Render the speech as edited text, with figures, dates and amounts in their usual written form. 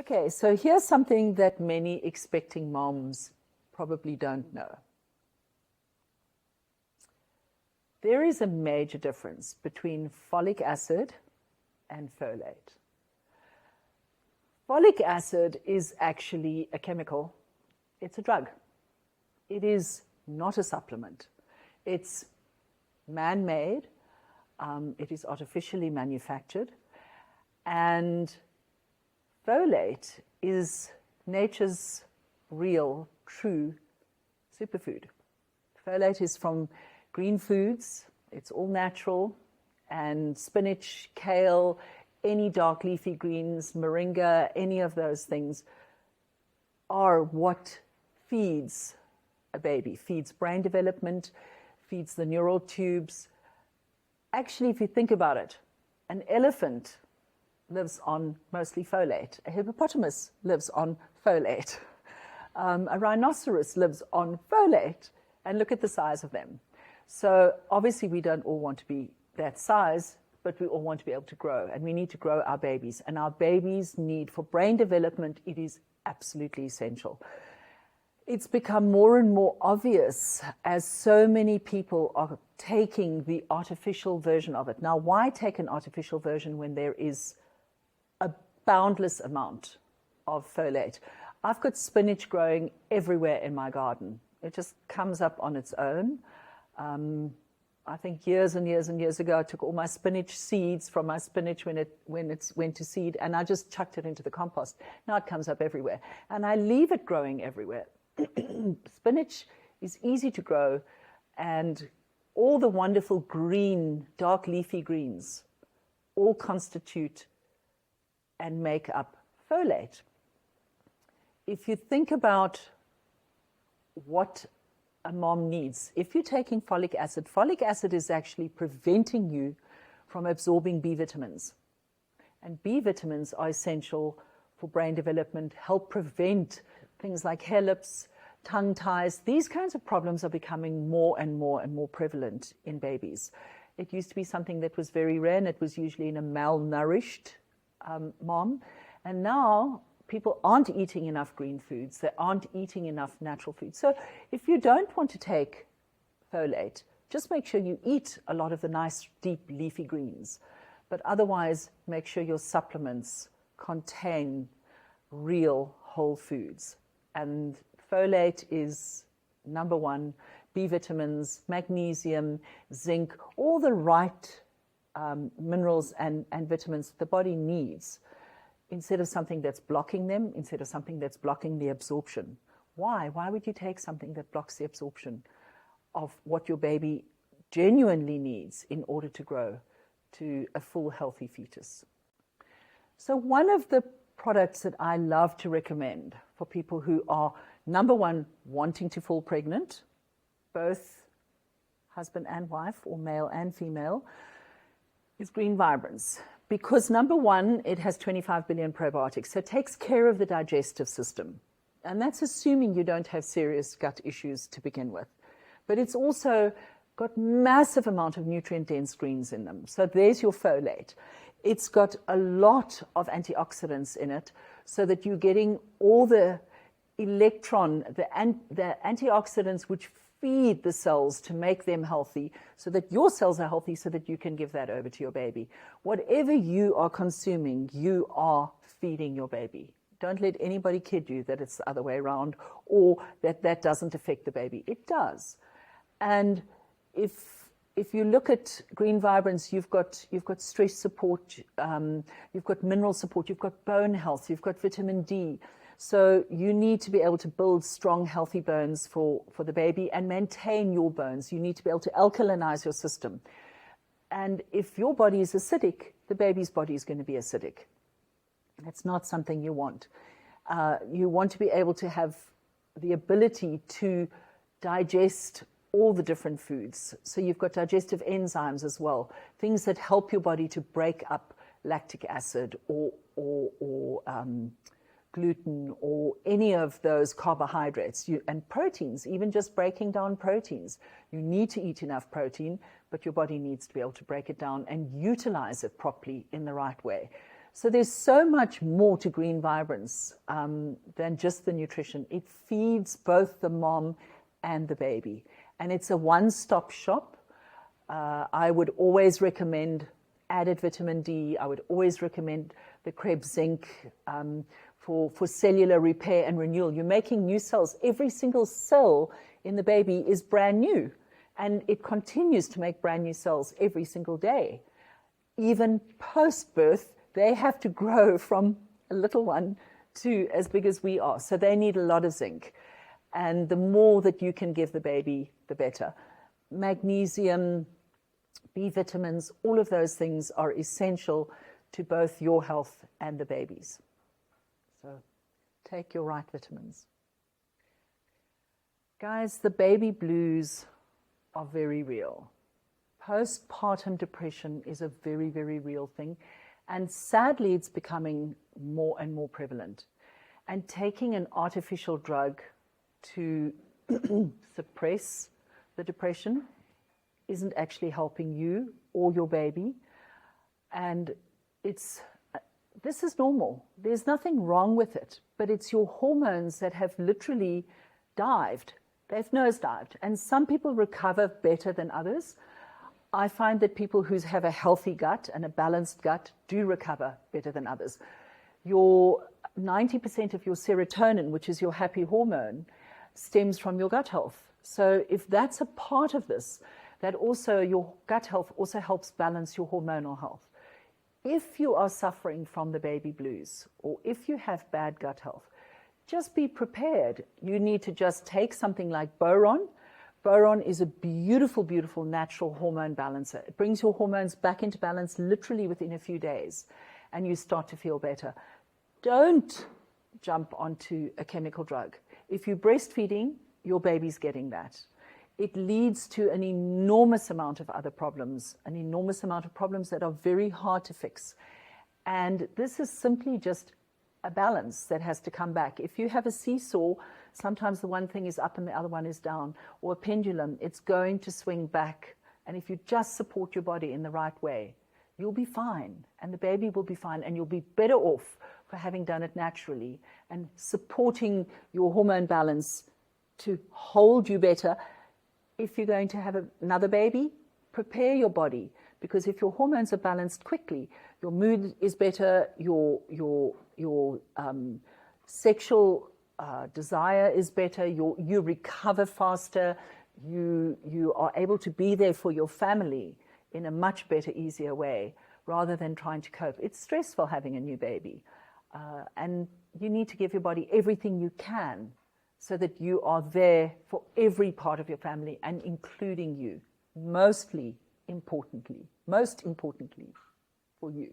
Okay, so here's something that many expecting moms probably don't know. There is a major difference between folic acid and folate. Folic acid is actually a chemical. It's a drug. It is not a supplement. It's man-made. It is artificially manufactured. And folate is nature's real, true superfood. Folate is from green foods. It's all natural. And spinach, kale, any dark leafy greens, moringa, any of those things are what feeds a baby, feeds brain development, feeds the neural tubes. Actually, if you think about it, an elephant lives on mostly folate. A hippopotamus lives on folate. A rhinoceros lives on folate. And look at the size of them. So obviously we don't all want to be that size, but we all want to be able to grow. And we need to grow our babies. And our babies' need for brain development, it is absolutely essential. It's become more and more obvious as so many people are taking the artificial version of it. Now, why take an artificial version when there is a boundless amount of folate? I've got spinach growing everywhere in my garden. It just comes up on its own. I think years and years and years ago, I took all my spinach seeds from my spinach when it went to seed, and I just chucked it into the compost. Now it comes up everywhere. And I leave it growing everywhere. Spinach is easy to grow, and all the wonderful green, dark leafy greens all constitute and make up folate. If you think about what a mom needs, if you're taking folic acid is actually preventing you from absorbing B vitamins. And B vitamins are essential for brain development, help prevent things like hair lips, tongue ties. These kinds of problems are becoming more and more and more prevalent in babies. It used to be something that was very rare, and it was usually in a malnourished mom. And now people aren't eating enough green foods. They aren't eating enough natural foods. So if you don't want to take folate, just make sure you eat a lot of the nice, deep, leafy greens. But otherwise, make sure your supplements contain real whole foods. And folate is number one. B vitamins, magnesium, zinc, all the right minerals and vitamins the body needs, instead of something that's blocking them, instead of something that's blocking the absorption. Why? Why would you take something that blocks the absorption of what your baby genuinely needs in order to grow to a full, healthy fetus? So one of the products that I love to recommend for people who are, number one, wanting to fall pregnant, both husband and wife, or male and female, is Green Vibrance. Because number one, it has 25 billion probiotics, so it takes care of the digestive system. And that's assuming you don't have serious gut issues to begin with. But it's also got massive amount of nutrient-dense greens in them. So there's your folate. It's got a lot of antioxidants in it, so that you're getting all the the antioxidants which feed the cells to make them healthy, so that your cells are healthy, so that you can give that over to your baby. Whatever you are consuming, you are feeding your baby. Don't let anybody kid you that it's the other way around, or that doesn't affect the baby. It does. And if you look at Green Vibrance, you've got stress support, you've got mineral support, you've got bone health, you've got vitamin D. So you need to be able to build strong, healthy bones for the baby and maintain your bones. You need to be able to alkalinize your system. And if your body is acidic, the baby's body is going to be acidic. That's not something you want. You want to be able to have the ability to digest all the different foods. So you've got digestive enzymes as well, things that help your body to break up lactic acid or gluten or any of those carbohydrates, and proteins, even just breaking down proteins. You need to eat enough protein, but your body needs to be able to break it down and utilize it properly in the right way. So there's so much more to Green Vibrance than just the nutrition. It feeds both the mom and the baby. And it's a one-stop shop. I would always recommend added vitamin D. I would always recommend the Krebs zinc for cellular repair and renewal. You're making new cells. Every single cell in the baby is brand new. And it continues to make brand new cells every single day. Even post-birth, they have to grow from a little one to as big as we are. So they need a lot of zinc. And the more that you can give the baby, the better. Magnesium, B vitamins, all of those things are essential to both your health and the baby's. So take your right vitamins. Guys, the baby blues are very real. Postpartum depression is a very, very real thing. And sadly, it's becoming more and more prevalent. And taking an artificial drug to suppress the depression isn't actually helping you or your baby. And this is normal. There's nothing wrong with it, but it's your hormones that have literally dived. They've nosedived. And some people recover better than others. I find that people who have a healthy gut and a balanced gut do recover better than others. Your 90% of your serotonin, which is your happy hormone, stems from your gut health. So if that's a part of this, that also your gut health also helps balance your hormonal health. If you are suffering from the baby blues, or if you have bad gut health, just be prepared. You need to just take something like Boron. Boron is a beautiful, beautiful natural hormone balancer. It brings your hormones back into balance literally within a few days, and you start to feel better. Don't jump onto a chemical drug. If you're breastfeeding, your baby's getting that. It leads to an enormous amount of other problems, an enormous amount of problems that are very hard to fix. And this is simply just a balance that has to come back. If you have a seesaw, sometimes the one thing is up and the other one is down, or a pendulum, it's going to swing back. And if you just support your body in the right way, you'll be fine, and the baby will be fine, and you'll be better off for having done it naturally and supporting your hormone balance to hold you better. If you're going to have another baby, prepare your body, because if your hormones are balanced quickly, your mood is better, your sexual desire is better, you recover faster, you are able to be there for your family in a much better, easier way, rather than trying to cope. It's stressful having a new baby, and you need to give your body everything you can so that you are there for every part of your family, and including you, most importantly for you.